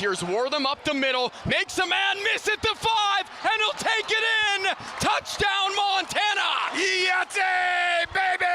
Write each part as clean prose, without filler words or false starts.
Here's Wortham up the middle, makes a man miss at the 5, and he'll take it in. Touchdown, Montana! Yahtzee, baby!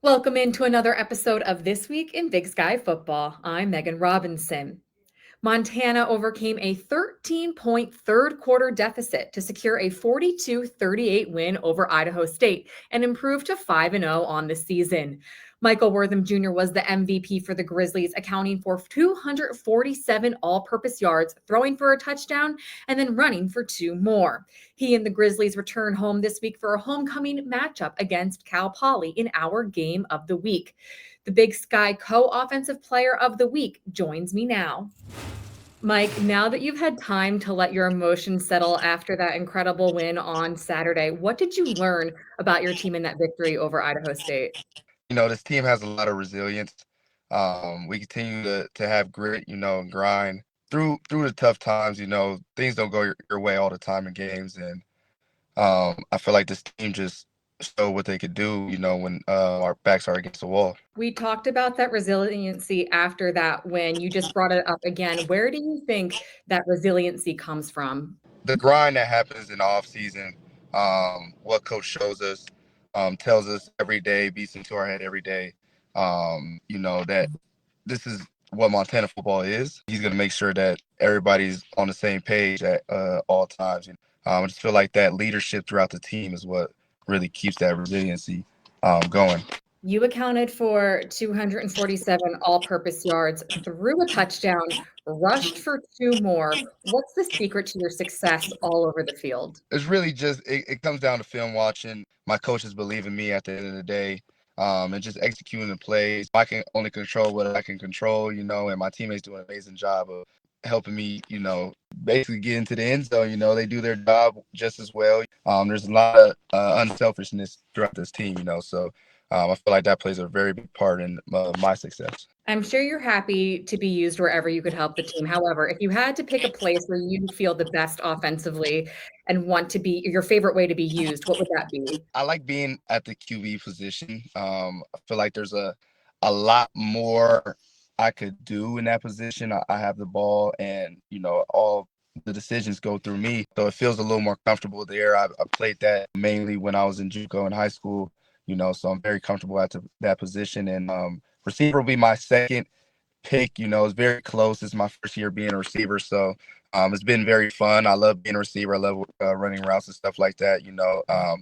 Welcome into another episode of This Week in Big Sky Football. I'm Megan Robinson. Montana overcame a 13-point third quarter deficit to secure a 42-38 win over Idaho State and improve to 5-0 on the season. Michael Wortham Jr. was the MVP for the Grizzlies, accounting for 247 all-purpose yards, throwing for a touchdown, and then running for 2 more. He and the Grizzlies return home this week for a homecoming matchup against Cal Poly in our game of the week. The Big Sky Co-Offensive Player of the Week joins me now. Mike, now that you've had time to let your emotions settle after that incredible win on Saturday, what did you learn about your team in that victory over Idaho State? You know, this team has a lot of resilience. We continue to have grit, and grind through the tough times. Things don't go your way all the time in games, and I feel like this team just showed what they could do, when our backs are against the wall. We talked about that resiliency after that when you just brought it up again. Where do you think that resiliency comes from? The grind that happens in the off season, what coach shows us, tells us every day, beats into our head every day, that this is what Montana football is. He's going to make sure that everybody's on the same page at all times. I just feel like that leadership throughout the team is what really keeps that resiliency going. You accounted for 247 all-purpose yards, threw a touchdown, rushed for 2 more. What's the secret to your success all over the field? It's really just it comes down to film watching. My coaches believe in me at the end of the day, and just executing the plays. I can only control what I can control, and my teammates do an amazing job of helping me, basically get into the end zone. They do their job just as well. There's a lot of unselfishness throughout this team, so I feel like that plays a very big part in my success. I'm sure you're happy to be used wherever you could help the team. However, if you had to pick a place where you feel the best offensively and want to be your favorite way to be used, what would that be? I like being at the QB position. I feel like there's a lot more I could do in that position. I have the ball, and all the decisions go through me, so it feels a little more comfortable there. I played that mainly when I was in JUCO in high school. So I'm very comfortable at that position. And receiver will be my second pick. It's very close. It's my first year being a receiver. So it's been very fun. I love being a receiver. I love running routes and stuff like that,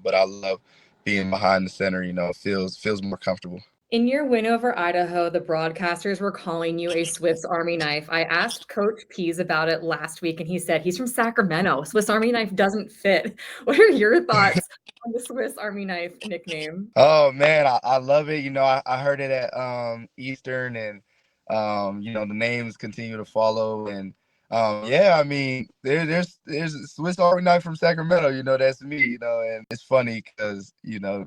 but I love being behind the center. It feels more comfortable. In your win over Idaho, the broadcasters were calling you a Swiss Army knife. I asked Coach Pease about it last week, and he said he's from Sacramento. Swiss Army knife doesn't fit. What are your thoughts on the Swiss Army knife nickname? Oh, man, I love it. I heard it at Eastern, and, the names continue to follow. And, there's a Swiss Army knife from Sacramento, that's me, and it's funny because,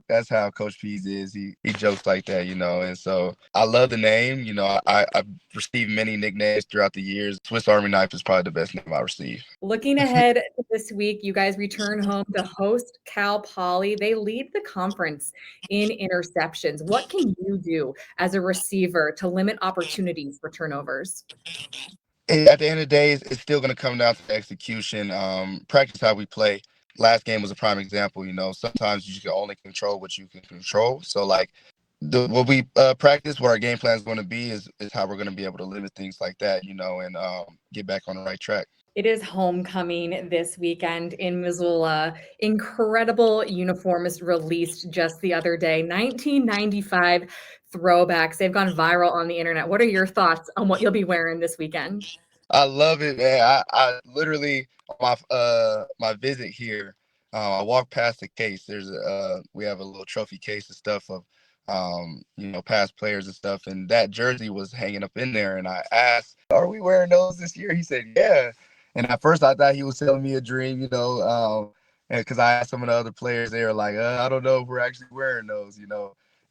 that's how Coach Pease is. He jokes like that, and so I love the name. I've received many nicknames throughout the years. Swiss Army knife is probably the best name I received. Looking ahead to this week, you guys return home to host Cal Poly. They lead the conference in interceptions. What can you do as a receiver to limit opportunities for turnovers? At the end of the day, it's still going to come down to execution. Practice how we play. Last game was a prime example. Sometimes you can only control what you can control. So, what we practice, what our game plan is going to be is how we're going to be able to limit things like that, and get back on the right track. It is homecoming this weekend in Missoula. Incredible uniforms released just the other day. 1995 throwbacks. They've gone viral on the internet. What are your thoughts on what you'll be wearing this weekend? I love it, man. I literally my visit here, I walked past the case. We have a little trophy case and stuff of past players and stuff. And that jersey was hanging up in there. And I asked, "Are we wearing those this year?" He said, "Yeah." And at first I thought he was telling me a dream, and because I asked some of the other players, they were like, "I don't know if we're actually wearing those."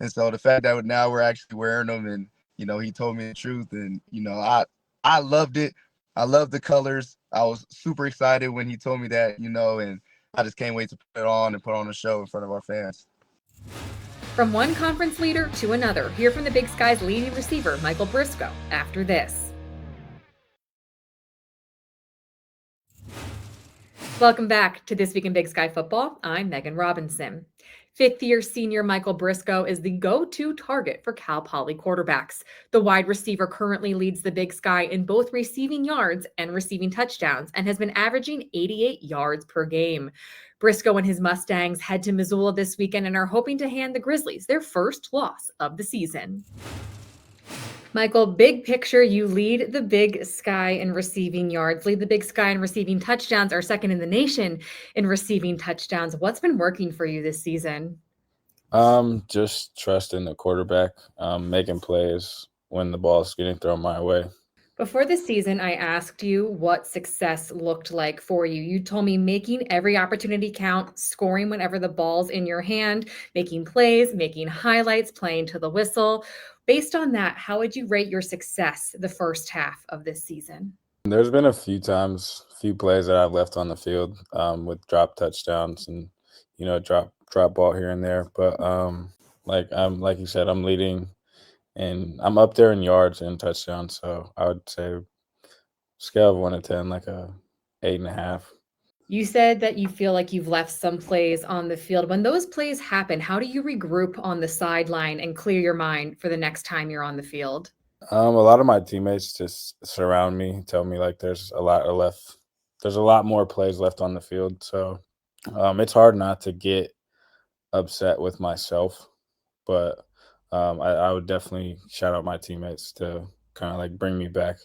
And so the fact that now we're actually wearing them, and he told me the truth, and I loved it. I love the colors. I was super excited when he told me that, and I just can't wait to put it on and put on a show in front of our fans. From one conference leader to another, hear from the Big Sky's leading receiver, Michael Briscoe, after this. Welcome back to This Week in Big Sky Football. I'm Megan Robinson. Fifth-year senior Michael Briscoe is the go-to target for Cal Poly quarterbacks. The wide receiver currently leads the Big Sky in both receiving yards and receiving touchdowns and has been averaging 88 yards per game. Briscoe and his Mustangs head to Missoula this weekend and are hoping to hand the Grizzlies their first loss of the season. Michael, big picture, you lead the Big Sky in receiving yards, lead the Big Sky in receiving touchdowns, are second in the nation in receiving touchdowns. What's been working for you this season? Just trusting the quarterback, making plays when the ball's getting thrown my way. Before the season, I asked you what success looked like for you. You told me making every opportunity count, scoring whenever the ball's in your hand, making plays, making highlights, playing to the whistle. Based on that, how would you rate your success the first half of this season? There's been a few plays that I've left on the field with drop touchdowns and, drop ball here and there. But like you said, I'm leading and I'm up there in yards and touchdowns. So I would say scale of 1 to 10, like a 8.5. You said that you feel like you've left some plays on the field. When those plays happen, how do you regroup on the sideline and clear your mind for the next time you're on the field? A lot of my teammates just surround me, tell me like there's a lot more plays left on the field. So it's hard not to get upset with myself, but I would definitely shout out my teammates to kind of like bring me back.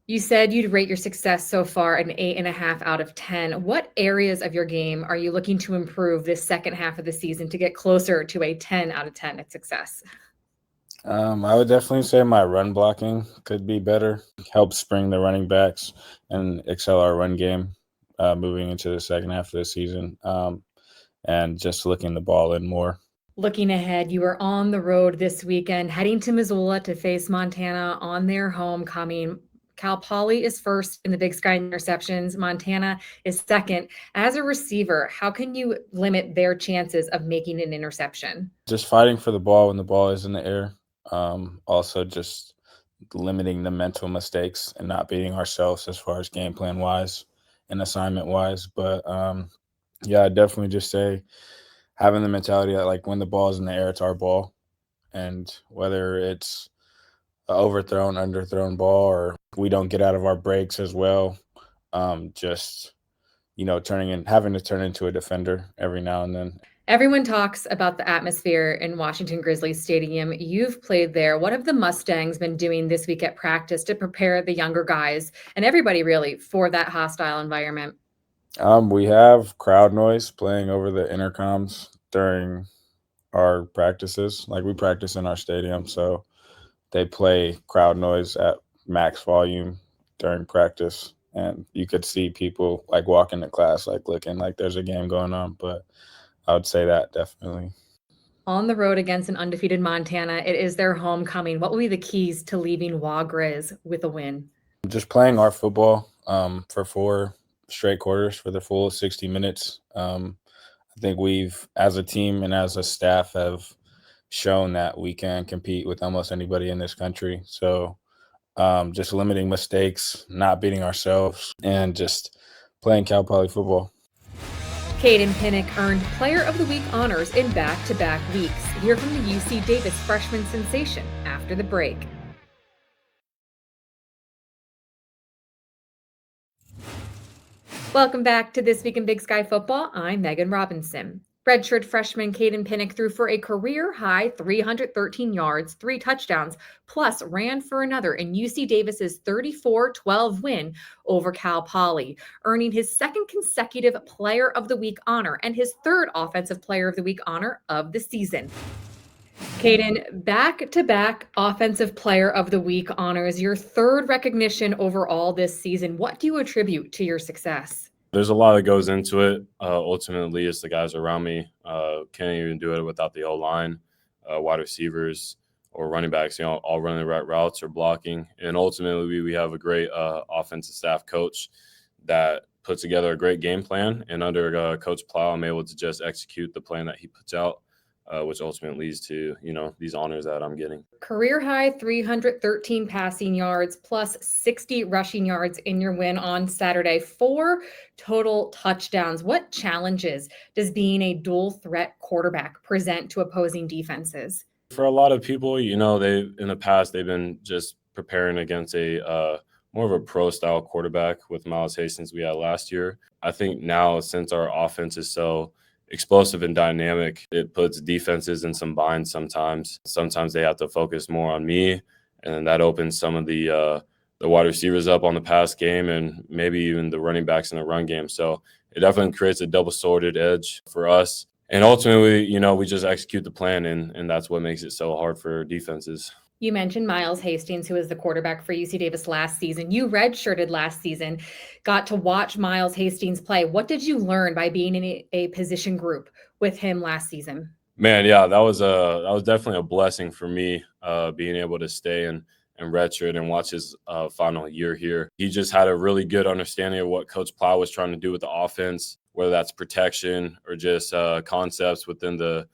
You said you'd rate your success so far an 8.5 out of 10. What areas of your game are you looking to improve this second half of the season to get closer to a 10 out of 10 at success? I would definitely say my run blocking could be better, help spring the running backs and excel our run game moving into the second half of the season, and just looking the ball in more. Looking ahead, you are on the road this weekend, heading to Missoula to face Montana on their homecoming. Cal Poly is first in the Big Sky interceptions. Montana is second. As a receiver, how can you limit their chances of making an interception? Just fighting for the ball when the ball is in the air. Also just limiting the mental mistakes and not beating ourselves as far as game plan wise and assignment wise. But I definitely just say having the mentality that like when the ball is in the air, it's our ball. And whether it's an overthrown, underthrown ball, or we don't get out of our breaks as well, having to turn into a defender every now and then. Everyone talks about the atmosphere in Washington Grizzlies Stadium. You've played there. What have the Mustangs been doing this week at practice to prepare the younger guys and everybody really for that hostile environment? We have crowd noise playing over the intercoms during our practices. Like we practice in our stadium, so they play crowd noise at max volume during practice. And you could see people like walking to class, like looking like there's a game going on. But I would say that definitely. On the road against an undefeated Montana, it is their homecoming. What will be the keys to leaving Grizz with a win? Just playing our football for 4 straight quarters for the full 60 minutes. I think we've, as a team and as a staff, have shown that we can compete with almost anybody in this country. So just limiting mistakes, not beating ourselves, and just playing Cal Poly football. Caden Pinnock earned Player of the Week honors in back-to-back weeks. Hear from the UC Davis freshman sensation after the break. Welcome back to This Week in Big Sky Football. I'm Megan Robinson. Redshirt freshman Caden Pinnock threw for a career-high 313 yards, 3 touchdowns, plus ran for another in UC Davis's 34-12 win over Cal Poly, earning his second consecutive Player of the Week honor and his third Offensive Player of the Week honor of the season. Caden, back-to-back Offensive Player of the Week honors, your third recognition overall this season. What do you attribute to your success? There's a lot that goes into it. Ultimately, it's the guys around me. Can't even do it without the O-line, wide receivers, or running backs, all running the right routes or blocking. And ultimately, we have a great offensive staff coach that puts together a great game plan. And under Coach Plow, I'm able to just execute the plan that he puts out, which ultimately leads to, these honors that I'm getting. Career high 313 passing yards plus 60 rushing yards in your win on Saturday. 4 total touchdowns. What challenges does being a dual threat quarterback present to opposing defenses? For a lot of people, they in the past they've been just preparing against a more of a pro style quarterback with Miles Hastings we had last year. I think now, since our offense is so explosive and dynamic, it puts defenses in some binds sometimes. Sometimes they have to focus more on me, and then that opens some of the wide receivers up on the pass game and maybe even the running backs in the run game. So it definitely creates a double-sworded edge for us. And ultimately, we just execute the plan, and that's what makes it so hard for defenses. You mentioned Miles Hastings, who was the quarterback for UC Davis last season. You redshirted last season, got to watch Miles Hastings play. What did you learn by being in a position group with him last season? Man, yeah, that was definitely a blessing for me, being able to stay and redshirt and watch his final year here. He just had a really good understanding of what Coach Plow was trying to do with the offense, whether that's protection or just concepts within the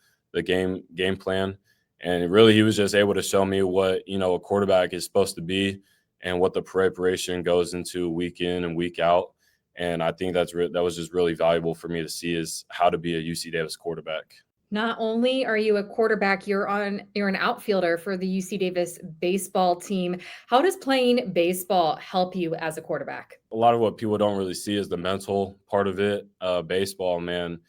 game plan. And really, he was just able to show me what, a quarterback is supposed to be and what the preparation goes into week in and week out. And I think that was just really valuable for me to see, is how to be a UC Davis quarterback. Not only are you a quarterback, you're an outfielder for the UC Davis baseball team. How does playing baseball help you as a quarterback? A lot of what people don't really see is the mental part of it. Baseball, man,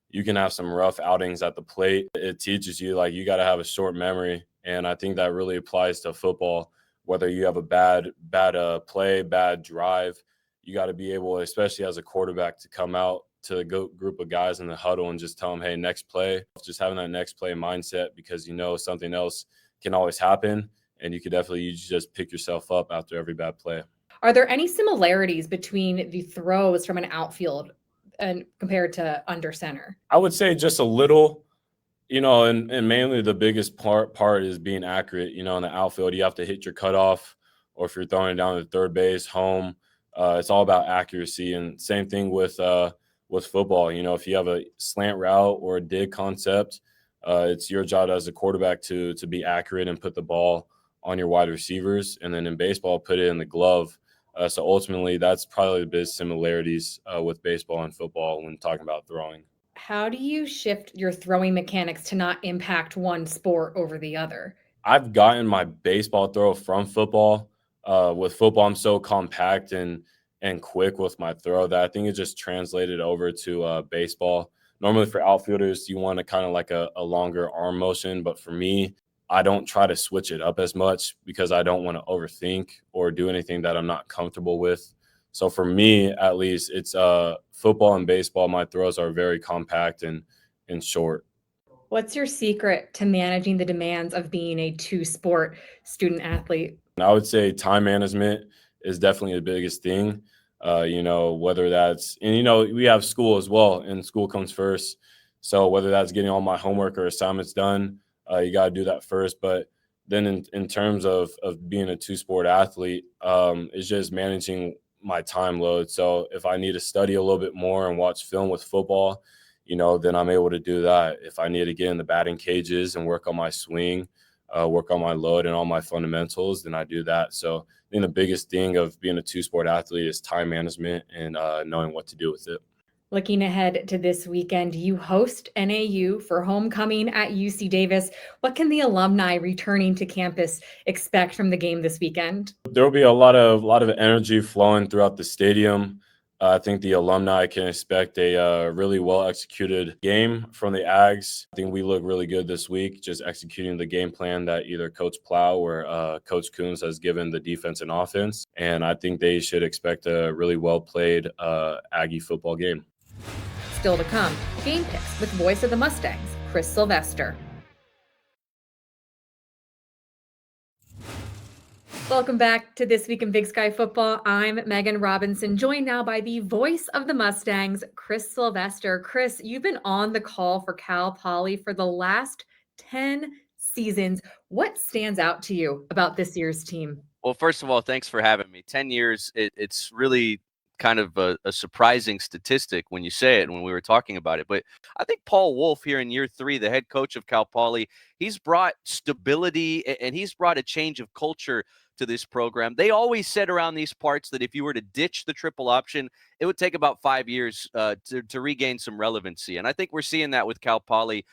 you can have some rough outings at the plate. It teaches you, you got to have a short memory. And I think that really applies to football. Whether you have a bad play, bad drive, you got to be able, especially as a quarterback, to come out to a group of guys in the huddle and just tell them, hey, next play. Just having that next play mindset, because something else can always happen, and you just pick yourself up after every bad play. Are there any similarities between the throws from an outfield and compared to under center? I would say just a little, and mainly the biggest part is being accurate. In the outfield, you have to hit your cutoff, or if you're throwing it down to third base, home, it's all about accuracy. And same thing with football. If you have a slant route or a dig concept, it's your job as a quarterback to be accurate and put the ball on your wide receivers. And then in baseball, put it in the glove. So ultimately, that's probably the biggest similarities with baseball and football when talking about throwing. How do you shift your throwing mechanics to not impact one sport over the other? I've gotten my baseball throw from football. With football, I'm so compact and quick with my throw that I think it just translated over to baseball. Normally for outfielders, you want to kind of like a longer arm motion. But for me, I don't try to switch it up as much because I don't want to overthink or do anything that I'm not comfortable with. So for me, at least, it's football and baseball. My throws are very compact and short. What's your secret to managing the demands of being a two-sport student athlete? I would say time management is definitely the biggest thing. Whether that's, and we have school as well, and school comes first. So whether that's getting all my homework or assignments done, you got to do that first. But then in terms of being a two-sport athlete, it's just managing my time load. So if I need to study a little bit more and watch film with football, then I'm able to do that. If I need to get in the batting cages and work on my swing, work on my load and all my fundamentals, then I do that. So I think the biggest thing of being a two-sport athlete is time management and knowing what to do with it. Looking ahead to this weekend, you host NAU for homecoming at UC Davis. What can the alumni returning to campus expect from the game this weekend? There will be a lot of energy flowing throughout the stadium. I think the alumni can expect a really well-executed game from the Ags. I think we look really good this week, just executing the game plan that either Coach Plow or Coach Coombs has given the defense and offense. And I think they should expect a really well-played Aggie football game. Still to come, game picks with voice of the Mustangs, Chris Sylvester. Welcome back to This Week in Big Sky Football. I'm Megan Robinson, joined now by the voice of the Mustangs, Chris Sylvester. Chris, you've been on the call for Cal Poly for the last 10 seasons. What stands out to you about this year's team? Well, first of all, thanks for having me. 10 years, it's really kind of a surprising statistic when you say it, when we were talking about it. But I think Paul Wolf here in year 3, the head coach of Cal Poly, he's brought stability and he's brought a change of culture to this program. They always said around these parts that if you were to ditch the triple option, it would take about 5 years to regain some relevancy. And I think we're seeing that with Cal Poly.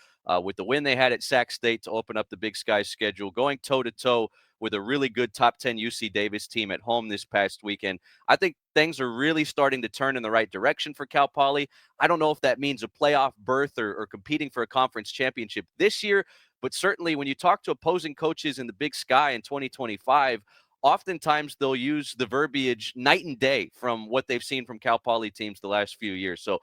With the win they had at Sac State to open up the Big Sky schedule, going toe-to-toe with a really good top 10 UC Davis team at home this past weekend. I think things are really starting to turn in the right direction for Cal Poly. I don't know if that means a playoff berth or competing for a conference championship this year, but certainly when you talk to opposing coaches in the Big Sky in 2025, oftentimes they'll use the verbiage night and day from what they've seen from Cal Poly teams the last few years. So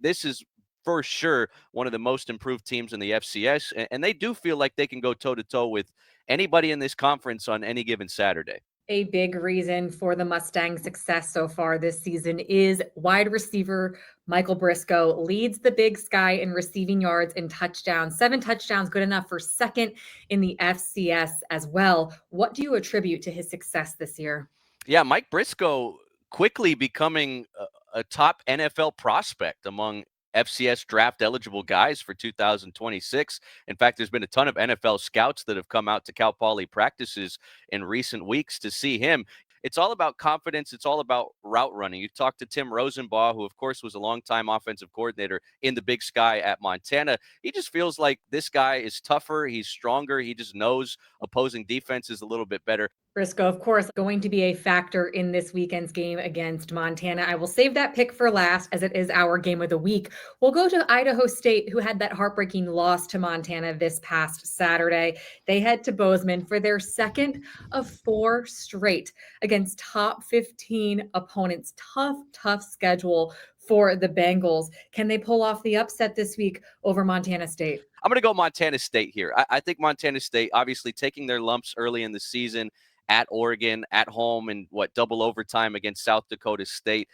this is for sure one of the most improved teams in the FCS, and they do feel like they can go toe-to-toe with anybody in this conference on any given Saturday. A big reason for the Mustangs' success so far this season is wide receiver Michael Briscoe leads the Big Sky in receiving yards and touchdowns. 7 touchdowns, good enough for second in the FCS as well. What do you attribute to his success this year? Yeah, Mike Briscoe quickly becoming a top NFL prospect among FCS draft eligible guys for 2026. In fact, there's been a ton of NFL scouts that have come out to Cal Poly practices in recent weeks to see him. It's all about confidence. It's all about route running. You talked to Tim Rosenbaugh, who, of course, was a longtime offensive coordinator in the Big Sky at Montana. He just feels like this guy is tougher. He's stronger. He just knows opposing defenses a little bit better. Briscoe, of course, going to be a factor in this weekend's game against Montana. I will save that pick for last as it is our game of the week. We'll go to Idaho State, who had that heartbreaking loss to Montana this past Saturday. They head to Bozeman for their second of 4 straight against top 15 opponents. Tough schedule for the Bengals. Can they pull off the upset this week over Montana State? I'm going to go Montana State here. I think Montana State, obviously taking their lumps early in the season, at Oregon, at home, and double overtime against South Dakota State,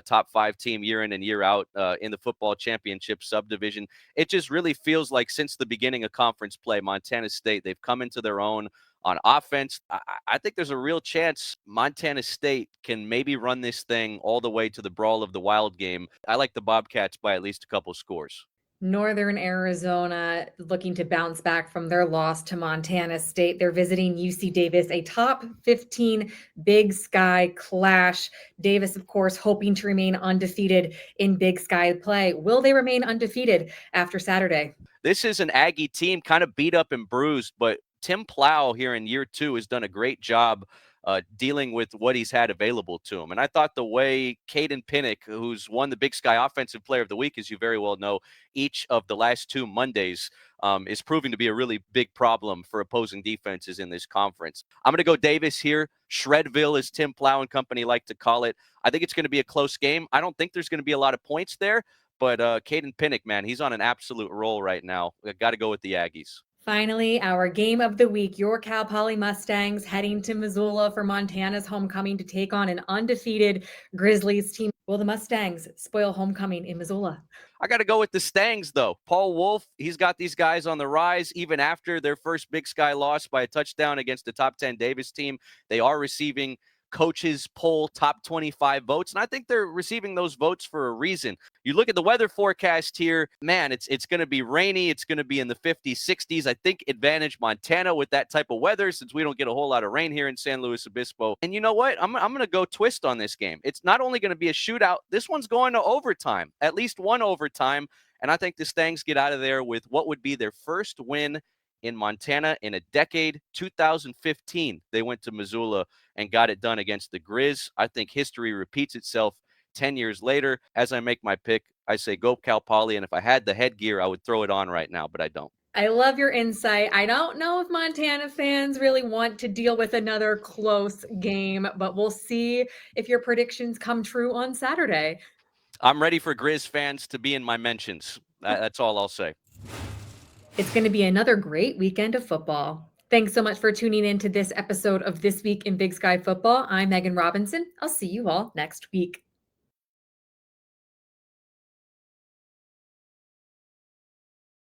top 5 team year in and year out in the football championship subdivision. It just really feels like since the beginning of conference play, Montana State, they've come into their own on offense. I think there's a real chance Montana State can maybe run this thing all the way to the Brawl of the Wild game. I like the Bobcats by at least a couple scores. Northern Arizona looking to bounce back from their loss to Montana State. They're visiting UC Davis, a top 15 Big Sky clash. Davis, of course, hoping to remain undefeated in Big Sky play. Will they remain undefeated after Saturday? This is an Aggie team kind of beat up and bruised, but Tim Plow here in year 2 has done a great job dealing with what he's had available to him. And I thought the way Caden Pinnock, who's won the Big Sky Offensive Player of the Week, as you very well know, each of the last 2 Mondays, is proving to be a really big problem for opposing defenses in this conference. I'm going to go Davis here. Shredville, as Tim Plow and company like to call it. I think it's going to be a close game. I don't think there's going to be a lot of points there, but Caden Pinnock, man, he's on an absolute roll right now. I got to go with the Aggies. Finally, our game of the week, your Cal Poly Mustangs heading to Missoula for Montana's homecoming to take on an undefeated Grizzlies team. Will the Mustangs spoil homecoming in Missoula? I got to go with the Stangs, though. Paul Wolf, he's got these guys on the rise even after their first Big Sky loss by a touchdown against the top 10 Davis team. They are receiving coaches poll top 25 votes, and I think they're receiving those votes for a reason. You look at the weather forecast here, man, it's going to be rainy. It's going to be in the 50s, 60s. I think advantage Montana with that type of weather since we don't get a whole lot of rain here in San Luis Obispo. And you know what? I'm going to go twist on this game. It's not only going to be a shootout, this one's going to overtime, at least one overtime, and I think the Stangs get out of there with what would be their first win in Montana in a decade. 2015, they went to Missoula and got it done against the Grizz. I think history repeats itself 10 years later. As I make my pick, I say go Cal Poly, and if I had the headgear, I would throw it on right now, but I don't. I love your insight. I don't know if Montana fans really want to deal with another close game, but we'll see if your predictions come true on Saturday. I'm ready for Grizz fans to be in my mentions. That's all I'll say. It's going to be another great weekend of football. Thanks so much for tuning in to this episode of This Week in Big Sky Football. I'm Megan Robinson. I'll see you all next week.